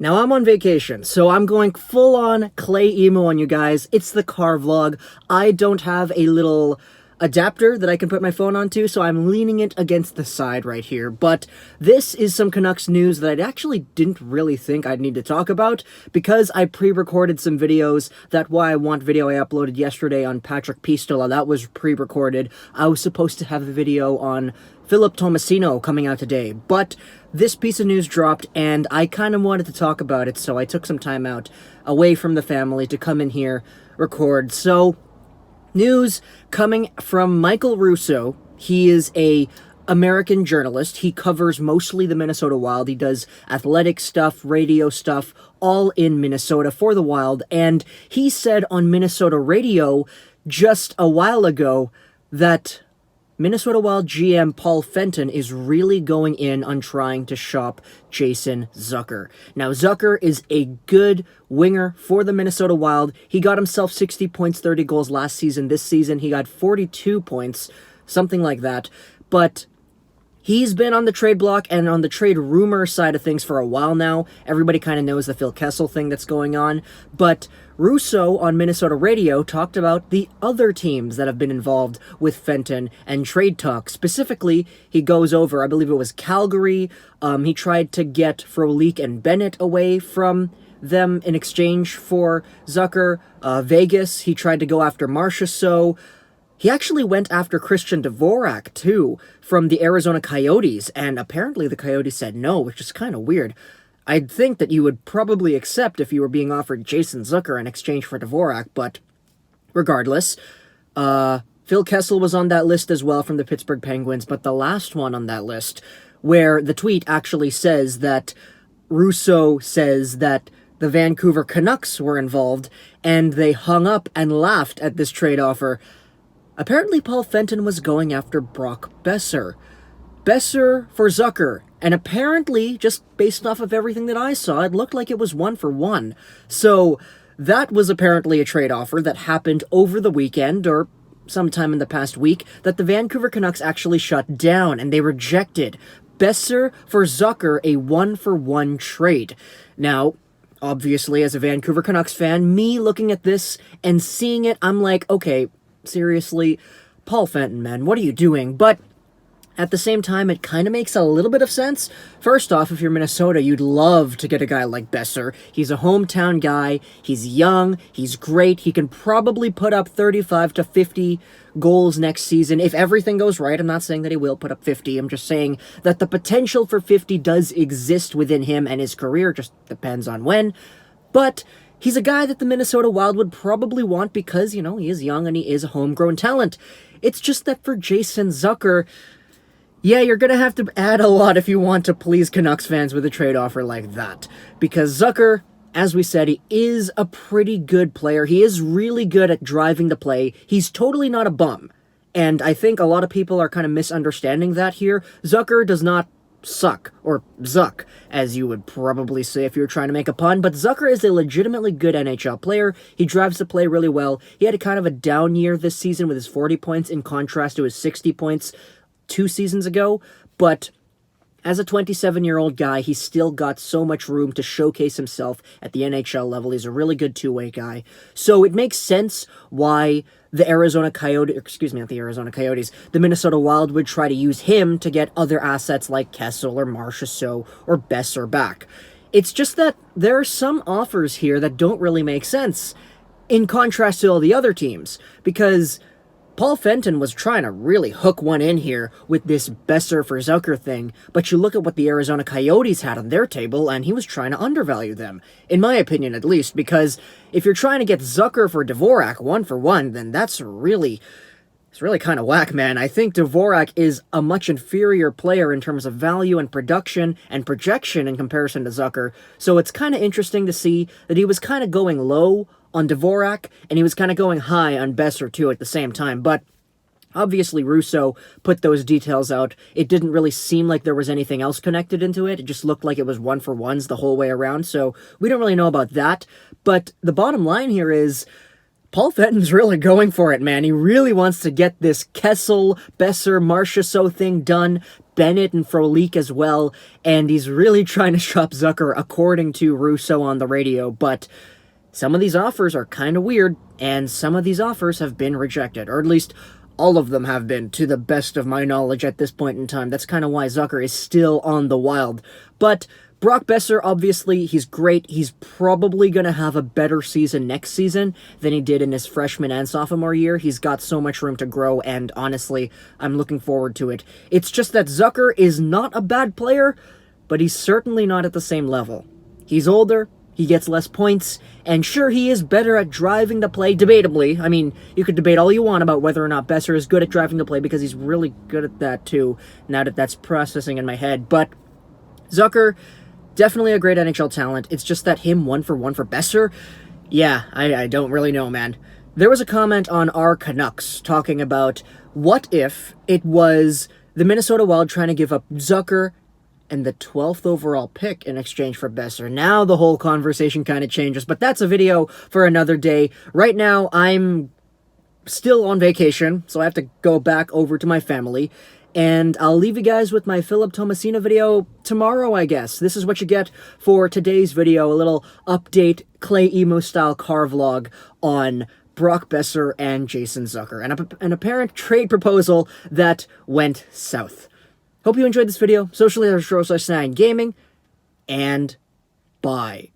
Now, I'm on vacation, so I'm going full-on clay emo on you guys. It's the car vlog. I don't have a little adapter that I can put my phone onto, so I'm leaning it against the side right here. But this is some Canucks news that I actually didn't really think I'd need to talk about, because I pre-recorded some videos. That Why I Want video I uploaded yesterday on Patrick Pistola, that was pre-recorded. I was supposed to have a video on Philip Tomasino coming out today, but this piece of news dropped, and I kind of wanted to talk about it, so I took some time out away from the family to come in here, record. So, news coming from Michael Russo. He is a American journalist. He covers mostly the Minnesota Wild. He does athletic stuff, radio stuff, all in Minnesota for the Wild, and he said on Minnesota radio just a while ago that Minnesota Wild GM Paul Fenton is really going in on trying to shop Jason Zucker. Now, Zucker is a good winger for the Minnesota Wild. He got himself 60 points, 30 goals last season. This season, he got 42 points, something like that. But he's been on the trade block and on the trade rumor side of things for a while now. Everybody kind of knows the Phil Kessel thing that's going on. But Russo on Minnesota radio talked about the other teams that have been involved with Fenton and trade talk. Specifically, he goes over, I believe it was Calgary. He tried to get Frolik and Bennett away from them in exchange for Zucker. Vegas, he tried to go after Marchessault. He actually went after Christian Dvorak, too, from the Arizona Coyotes, and apparently the Coyotes said no, which is kind of weird. I'd think that you would probably accept if you were being offered Jason Zucker in exchange for Dvorak, but regardless, Phil Kessel was on that list as well from the Pittsburgh Penguins, but the last one on that list, where the tweet actually says that Russo says that the Vancouver Canucks were involved, and they hung up and laughed at this trade offer. Apparently, Paul Fenton was going after Brock Boeser. Boeser for Zucker. And apparently, just based off of everything that I saw, it looked like it was 1-for-1. So, that was apparently a trade offer that happened over the weekend, or sometime in the past week, that the Vancouver Canucks actually shut down, and they rejected. Boeser for Zucker, a 1-for-1 trade. Now, obviously, as a Vancouver Canucks fan, me looking at this and seeing it, I'm like, okay, seriously, Paul Fenton, man, what are you doing? But at the same time, it kind of makes a little bit of sense. First off, if you're Minnesota, you'd love to get a guy like Boeser. He's a hometown guy. He's young. He's great. He can probably put up 35 to 50 goals next season if everything goes right. I'm not saying that he will put up 50. I'm just saying that the potential for 50 does exist within him and his career. Just depends on when. But he's a guy that the Minnesota Wild would probably want because, you know, he is young and he is a homegrown talent. It's just that for Jason Zucker, yeah, you're going to have to add a lot if you want to please Canucks fans with a trade offer like that. Because Zucker, as we said, he is a pretty good player. He is really good at driving the play. He's totally not a bum. And I think a lot of people are kind of misunderstanding that here. Zucker does not suck, or Zuck, as you would probably say if you were trying to make a pun, but Zucker is a legitimately good NHL player. He drives the play really well. He had a kind of a down year this season with his 40 points in contrast to his 60 points 2 seasons ago, but as a 27-year-old guy, he's still got so much room to showcase himself at the NHL level. He's a really good two-way guy. So it makes sense why the the Minnesota Wild would try to use him to get other assets like Kessel or Marchessault or Boeser back. It's just that there are some offers here that don't really make sense, in contrast to all the other teams, because Paul Fenton was trying to really hook one in here with this Boeser for Zucker thing, but you look at what the Arizona Coyotes had on their table, and he was trying to undervalue them, in my opinion at least, because if you're trying to get Zucker for Dvorak 1-for-1, then it's really kind of whack, man. I think Dvorak is a much inferior player in terms of value and production and projection in comparison to Zucker, so it's kind of interesting to see that he was kind of going low on Dvorak, and he was kind of going high on Boeser too at the same time, but obviously Russo put those details out. It didn't really seem like there was anything else connected into it. It just looked like it was 1-for-1s the whole way around, so we don't really know about that. But the bottom line here is Paul Fenton's really going for it, man. He really wants to get this Kessel, Boeser, Marchessault thing done. Bennett and Frolik as well, and he's really trying to shop Zucker, according to Russo on the radio, but some of these offers are kind of weird, and some of these offers have been rejected, or at least all of them have been, to the best of my knowledge at this point in time. That's kind of why Zucker is still on the Wild. But Brock Boeser, obviously, he's great. He's probably going to have a better season next season than he did in his freshman and sophomore year. He's got so much room to grow, and honestly, I'm looking forward to it. It's just that Zucker is not a bad player, but he's certainly not at the same level. He's older, he gets less points, and sure, he is better at driving the play, debatably. I mean, you could debate all you want about whether or not Boeser is good at driving the play, because he's really good at that too, now that that's processing in my head. But Zucker, definitely a great NHL talent. It's just that him 1-for-1 for Boeser, yeah, I don't really know, man. There was a comment on our Canucks talking about what if it was the Minnesota Wild trying to give up Zucker and the 12th overall pick in exchange for Boeser. Now the whole conversation kind of changes, but that's a video for another day. Right now, I'm still on vacation, so I have to go back over to my family, and I'll leave you guys with my Philip Tomasina video tomorrow, I guess. This is what you get for today's video, a little update, Clay Emo-style car vlog on Brock Boeser and Jason Zucker, and an apparent trade proposal that went south. Hope you enjoyed this video. Socially, /9 gaming, and bye.